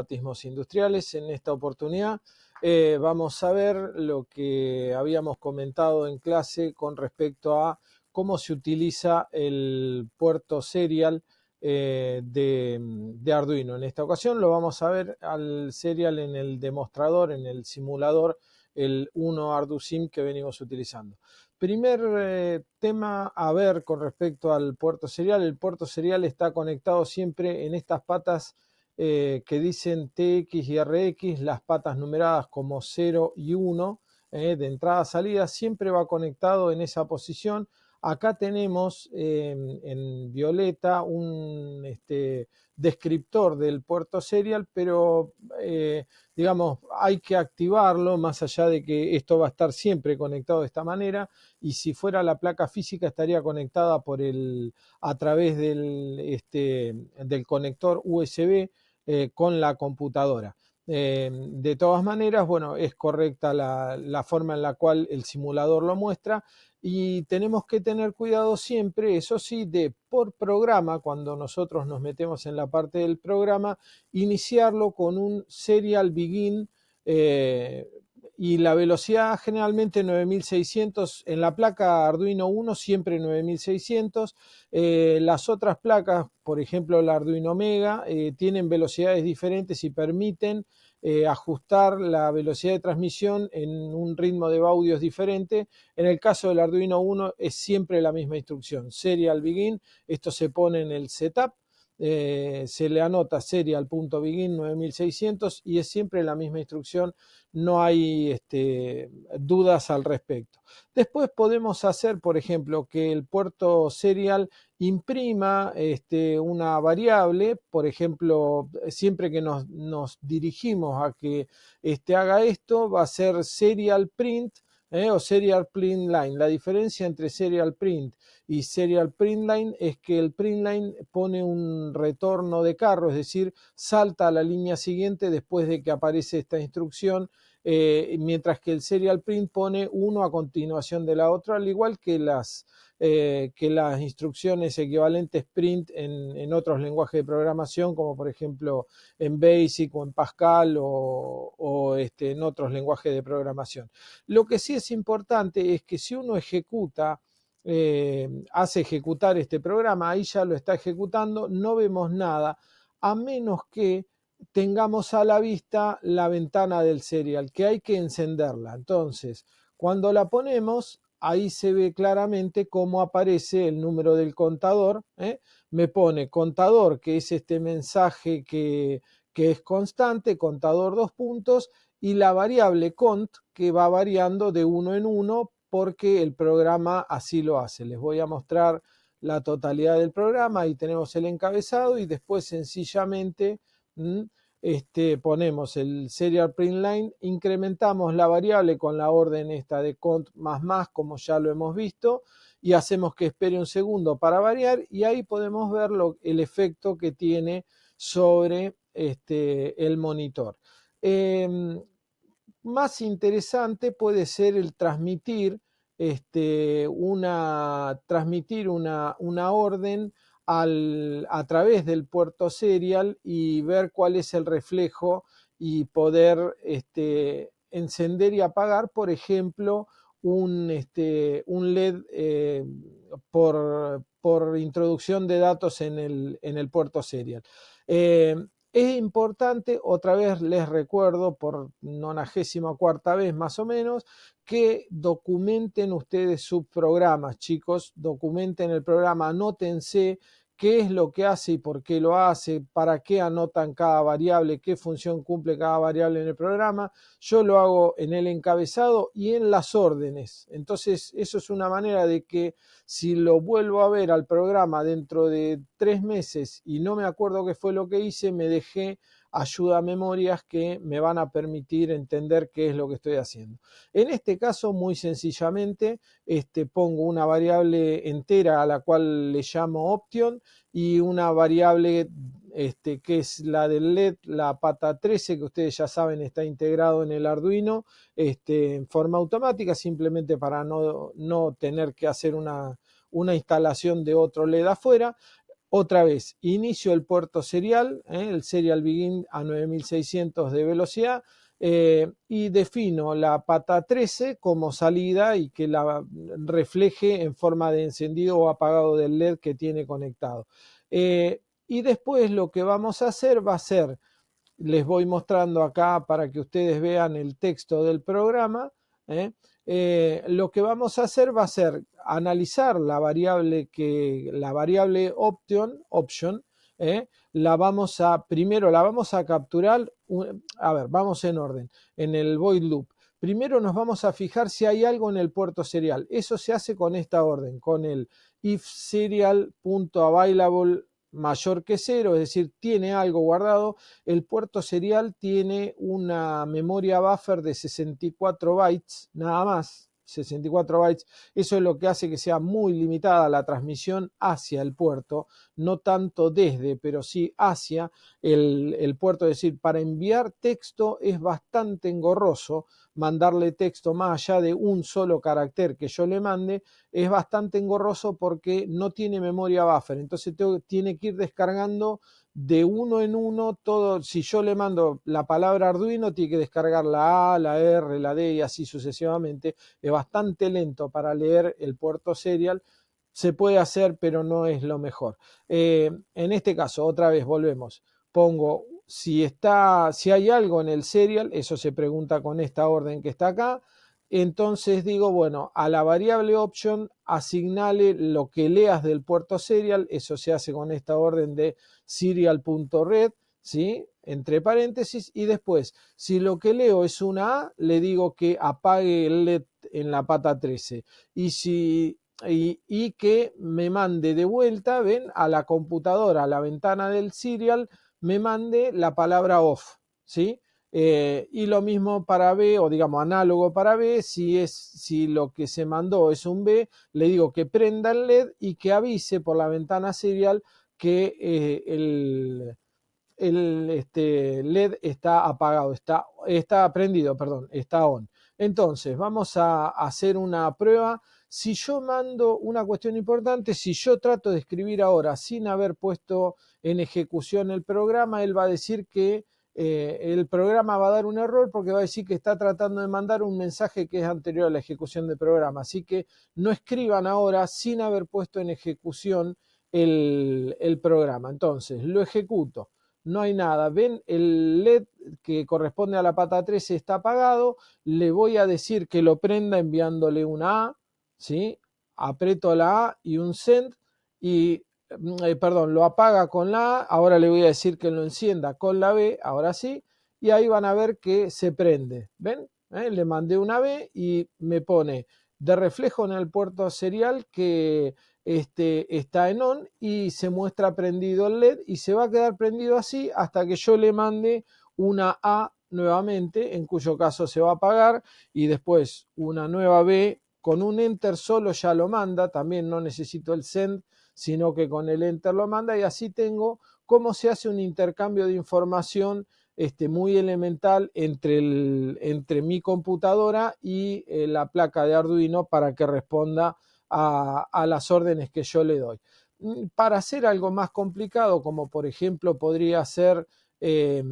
automatismos industriales. En esta oportunidad vamos a ver lo que habíamos comentado en clase con respecto a cómo se utiliza el puerto serial de Arduino. En esta ocasión lo vamos a ver al serial en el demostrador, en el simulador, el 1 ArduSim que venimos utilizando. Primer tema a ver con respecto al puerto serial. El puerto serial está conectado siempre en estas patas que dicen TX y RX, las patas numeradas como 0 y 1, de entrada a salida, siempre va conectado en esa posición. Acá tenemos en violeta un descriptor del puerto serial, pero digamos, hay que activarlo, más allá de que esto va a estar siempre conectado de esta manera, y si fuera la placa física estaría conectada a través del conector USB con la computadora. De todas maneras, bueno, es correcta la forma en la cual el simulador lo muestra, y tenemos que tener cuidado siempre, eso sí, de por programa, cuando nosotros nos metemos en la parte del programa, iniciarlo con un serial begin y la velocidad generalmente 9600, en la placa Arduino 1 siempre 9600, las otras placas, por ejemplo la Arduino Mega, tienen velocidades diferentes y permiten ajustar la velocidad de transmisión en un ritmo de baudios diferente. En el caso del Arduino 1 es siempre la misma instrucción, serial begin, esto se pone en el setup, se le anota serial.begin 9600 y es siempre la misma instrucción, no hay dudas al respecto. Después podemos hacer, por ejemplo, que el puerto serial imprima una variable, por ejemplo, siempre que nos dirigimos a que haga esto, va a ser serial print o serial print line. La diferencia entre serial print y serial print line es que el print line pone un retorno de carro, es decir, salta a la línea siguiente después de que aparece esta instrucción, mientras que el serial print pone uno a continuación de la otra, al igual que las instrucciones equivalentes print en otros lenguajes de programación, como por ejemplo en BASIC o en Pascal o en otros lenguajes de programación. Lo que sí es importante es que si uno ejecuta, hace ejecutar este programa, ahí ya lo está ejecutando, no vemos nada, a menos que tengamos a la vista la ventana del serial, que hay que encenderla. Entonces, cuando la ponemos, ahí se ve claramente cómo aparece el número del contador. Me pone contador, que es este mensaje que es constante, contador 2 puntos, y la variable cont, que va variando de uno en uno porque el programa así lo hace. Les voy a mostrar la totalidad del programa. Ahí tenemos el encabezado y después sencillamente ponemos el serial print line, incrementamos la variable con la orden esta de cont más, como ya lo hemos visto, y hacemos que espere un segundo para variar, y ahí podemos ver el efecto que tiene sobre el monitor. Más interesante puede ser el transmitir una orden a través del puerto serial y ver cuál es el reflejo y poder encender y apagar, por ejemplo, un LED por introducción de datos en el puerto serial. Es importante, otra vez les recuerdo, por 94ª vez más o menos, que documenten ustedes sus programas, chicos, documenten el programa, anótense qué es lo que hace y por qué lo hace, para qué anotan cada variable, qué función cumple cada variable en el programa. Yo lo hago en el encabezado y en las órdenes. Entonces, eso es una manera de que si lo vuelvo a ver al programa dentro de 3 meses y no me acuerdo qué fue lo que hice, me dejé ayuda a memorias que me van a permitir entender qué es lo que estoy haciendo. En este caso, muy sencillamente, pongo una variable entera a la cual le llamo option y una variable que es la del LED, la pata 13, que ustedes ya saben está integrado en el Arduino en forma automática, simplemente para no tener que hacer una instalación de otro LED afuera. Otra vez, inicio el puerto serial, el serial begin a 9600 de velocidad, y defino la pata 13 como salida y que la refleje en forma de encendido o apagado del LED que tiene conectado. Y después lo que vamos a hacer va a ser, les voy mostrando acá para que ustedes vean el texto del programa. Lo que vamos a hacer va a ser analizar la variable option, primero la vamos a capturar. A ver, vamos en orden, en el void loop. Primero nos vamos a fijar si hay algo en el puerto serial. Eso se hace con esta orden, con el if serial.available mayor que 0, es decir, tiene algo guardado. El puerto serial tiene una memoria buffer de 64 bytes, nada más. 64 bytes, eso es lo que hace que sea muy limitada la transmisión hacia el puerto, no tanto desde, pero sí hacia el puerto. Es decir, para enviar texto es bastante engorroso mandarle texto más allá de un solo carácter que yo le mande, es bastante engorroso porque no tiene memoria buffer, entonces tiene que ir descargando de uno en uno todo. Si yo le mando la palabra Arduino, tiene que descargar la A, la R, la D y así sucesivamente. Es bastante lento para leer el puerto serial. Se puede hacer, pero no es lo mejor. En este caso, otra vez volvemos. Pongo si hay algo en el serial, eso se pregunta con esta orden que está acá. Entonces digo, bueno, a la variable option asignale lo que leas del puerto serial, eso se hace con esta orden de serial.read, ¿sí? Entre paréntesis, y después, si lo que leo es una A, le digo que apague el LED en la pata 13, y que me mande de vuelta, ven, a la computadora, a la ventana del serial, me mande la palabra off, ¿sí? Y lo mismo para B, o digamos análogo para B, si lo que se mandó es un B, le digo que prenda el LED y que avise por la ventana serial que el LED está apagado, está prendido, perdón, está on. Entonces, vamos a hacer una prueba. Si yo mando una cuestión importante, si yo trato de escribir ahora sin haber puesto en ejecución el programa, él va a decir que el programa va a dar un error porque va a decir que está tratando de mandar un mensaje que es anterior a la ejecución del programa. Así que no escriban ahora sin haber puesto en ejecución el programa. Entonces, lo ejecuto. No hay nada. Ven, el LED que corresponde a la pata 13 está apagado. Le voy a decir que lo prenda enviándole una A, ¿sí? Aprieto la A y un send y, perdón, lo apaga con la A. Ahora le voy a decir que lo encienda con la B, ahora sí. Y ahí van a ver que se prende. ¿Ven? Le mandé una B y me pone de reflejo en el puerto serial que está en on y se muestra prendido el LED y se va a quedar prendido así hasta que yo le mande una A nuevamente, en cuyo caso se va a apagar, y después una nueva B con un enter solo ya lo manda, también no necesito el send, sino que con el enter lo manda, y así tengo cómo se hace un intercambio de información muy elemental entre mi computadora y la placa de Arduino para que responda a las órdenes que yo le doy. Para hacer algo más complicado, como por ejemplo podría ser eh,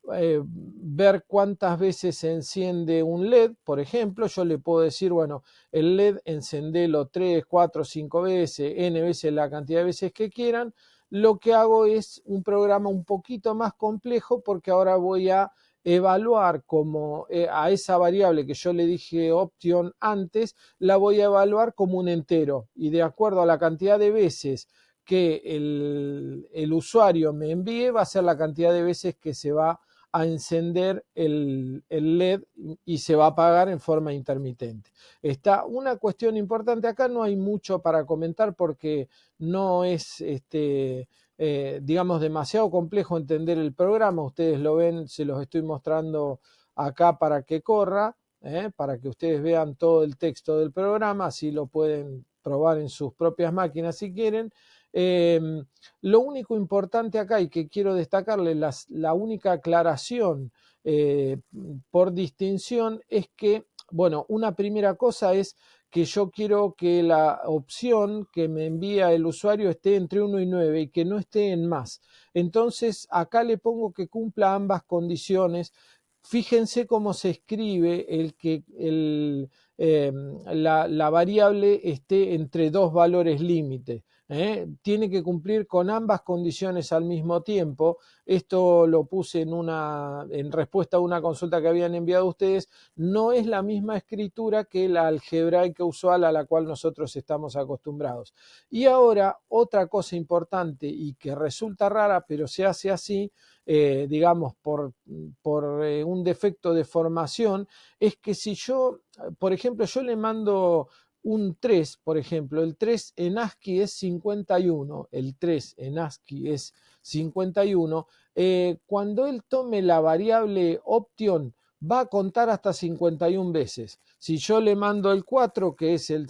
ver cuántas veces se enciende un LED, por ejemplo, yo le puedo decir, bueno, el LED encendelo 3, 4, 5 veces, n veces la cantidad de veces que quieran. Lo que hago es un programa un poquito más complejo porque ahora voy a evaluar como a esa variable que yo le dije option antes, la voy a evaluar como un entero, y de acuerdo a la cantidad de veces que el usuario me envíe va a ser la cantidad de veces que se va a encender el LED y se va a apagar en forma intermitente. Está una cuestión importante acá, no hay mucho para comentar porque no es digamos, demasiado complejo entender el programa. Ustedes lo ven, se los estoy mostrando acá para que corra, para que ustedes vean todo el texto del programa, así lo pueden probar en sus propias máquinas si quieren. Lo único importante acá y que quiero destacarle, la única aclaración por distinción es que, bueno, una primera cosa es que yo quiero que la opción que me envía el usuario esté entre 1 y 9 y que no esté en más. Entonces acá le pongo que cumpla ambas condiciones. Fíjense cómo se escribe la variable esté entre dos valores límite. Tiene que cumplir con ambas condiciones al mismo tiempo. Esto lo puse en respuesta a una consulta que habían enviado ustedes. No es la misma escritura que la algebraica usual a la cual nosotros estamos acostumbrados. Y ahora, otra cosa importante y que resulta rara, pero se hace así, digamos, por un defecto de formación, es que si yo, por ejemplo, yo le mando un 3, por ejemplo, el 3 en ASCII es 51, el 3 en ASCII es 51, cuando él tome la variable option, va a contar hasta 51 veces. Si yo le mando el 4, que es el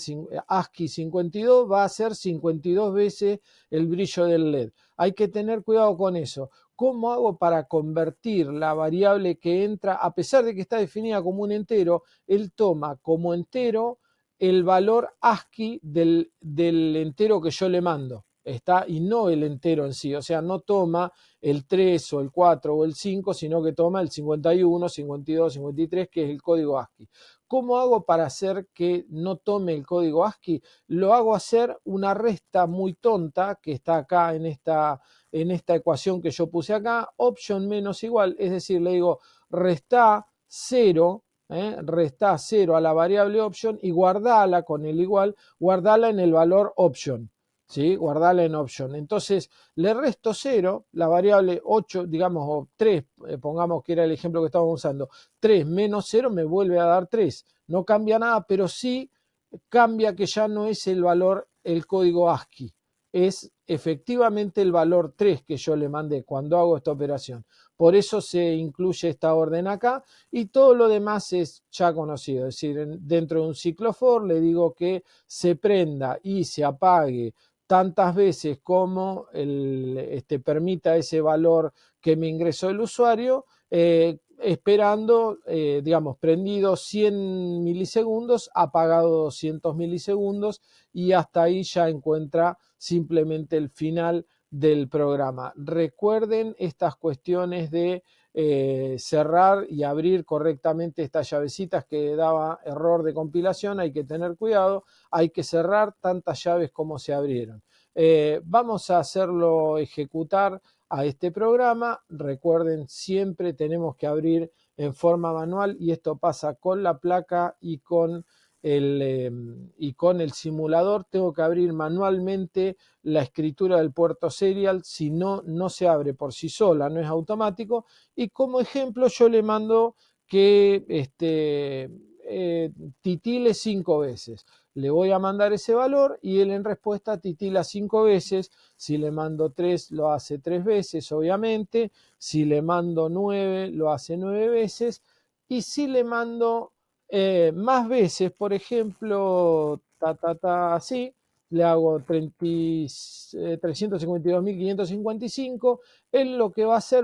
ASCII 52, va a ser 52 veces el brillo del LED. Hay que tener cuidado con eso. ¿Cómo hago para convertir la variable que entra, a pesar de que está definida como un entero, él toma como entero el valor ASCII del entero que yo le mando? Está, y no el entero en sí, o sea, no toma el 3 o el 4 o el 5, sino que toma el 51, 52, 53, que es el código ASCII. ¿Cómo hago para hacer que no tome el código ASCII? Lo hago hacer una resta muy tonta que está acá en esta ecuación que yo puse acá, option menos igual, es decir, le digo resta 0, resta 0 a la variable option y guardala con el igual, guardala en el valor option. ¿Sí? Guardarla en option. Entonces le resto 0, la variable 8, digamos, o 3, pongamos que era el ejemplo que estábamos usando, 3 menos 0 me vuelve a dar 3. No cambia nada, pero sí cambia que ya no es el valor, el código ASCII. Es efectivamente el valor 3 que yo le mandé cuando hago esta operación. Por eso se incluye esta orden acá y todo lo demás es ya conocido. Es decir, dentro de un ciclo for le digo que se prenda y se apague tantas veces como permita ese valor que me ingresó el usuario, esperando, digamos, prendido 100 milisegundos, apagado 200 milisegundos y hasta ahí ya encuentra simplemente el final del programa. Recuerden estas cuestiones de cerrar y abrir correctamente estas llavecitas que daba error de compilación. Hay que tener cuidado, hay que cerrar tantas llaves como se abrieron. Vamos a hacerlo ejecutar a este programa. Recuerden, siempre tenemos que abrir en forma manual y esto pasa con la placa y con el simulador. Tengo que abrir manualmente la escritura del puerto serial, si no, no se abre por sí sola, no es automático. Y como ejemplo yo le mando que titile 5 veces. Le voy a mandar ese valor y él en respuesta titila 5 veces. Si le mando 3 lo hace 3 veces, obviamente. Si le mando 9 lo hace 9 veces. Y si le mando más veces, por ejemplo, así, le hago 352.555, él lo que va a hacer,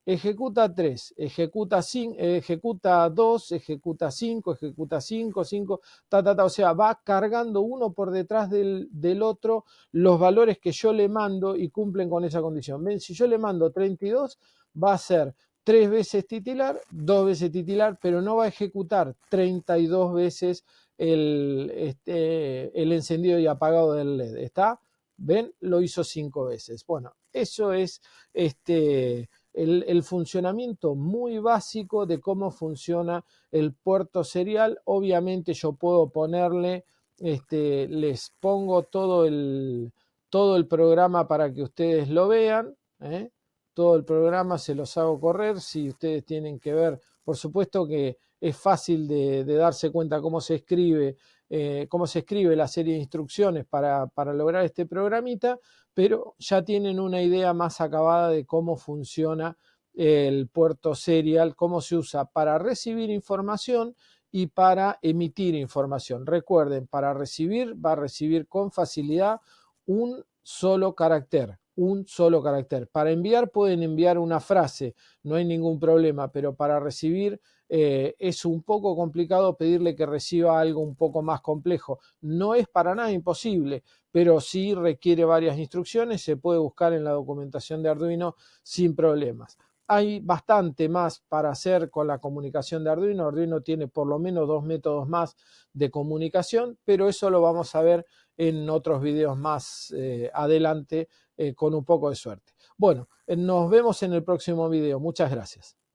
ejecuta 3, ejecuta 5, ejecuta 2, ejecuta 5, ejecuta 5, 5, o sea, va cargando uno por detrás del otro los valores que yo le mando y cumplen con esa condición. ¿Ven? Si yo le mando 32, va a ser 3 veces titilar, 2 veces titilar, pero no va a ejecutar 32 veces el encendido y apagado del LED. ¿Está? ¿Ven? Lo hizo 5 veces. Bueno, eso es el funcionamiento muy básico de cómo funciona el puerto serial. Obviamente yo puedo ponerle, les pongo todo el programa para que ustedes lo vean. Todo el programa se los hago correr. Si ustedes tienen que ver, por supuesto que es fácil de darse cuenta cómo se escribe la serie de instrucciones para lograr este programita, pero ya tienen una idea más acabada de cómo funciona el puerto serial, cómo se usa para recibir información y para emitir información. Recuerden, para recibir va a recibir con facilidad un solo carácter. un solo carácter. Para enviar pueden enviar una frase, no hay ningún problema, pero para recibir es un poco complicado pedirle que reciba algo un poco más complejo. No es para nada imposible, pero sí requiere varias instrucciones, se puede buscar en la documentación de Arduino sin problemas. Hay bastante más para hacer con la comunicación de Arduino. Arduino tiene por lo menos 2 métodos más de comunicación, pero eso lo vamos a ver en otros videos más adelante con un poco de suerte. Bueno, nos vemos en el próximo video. Muchas gracias.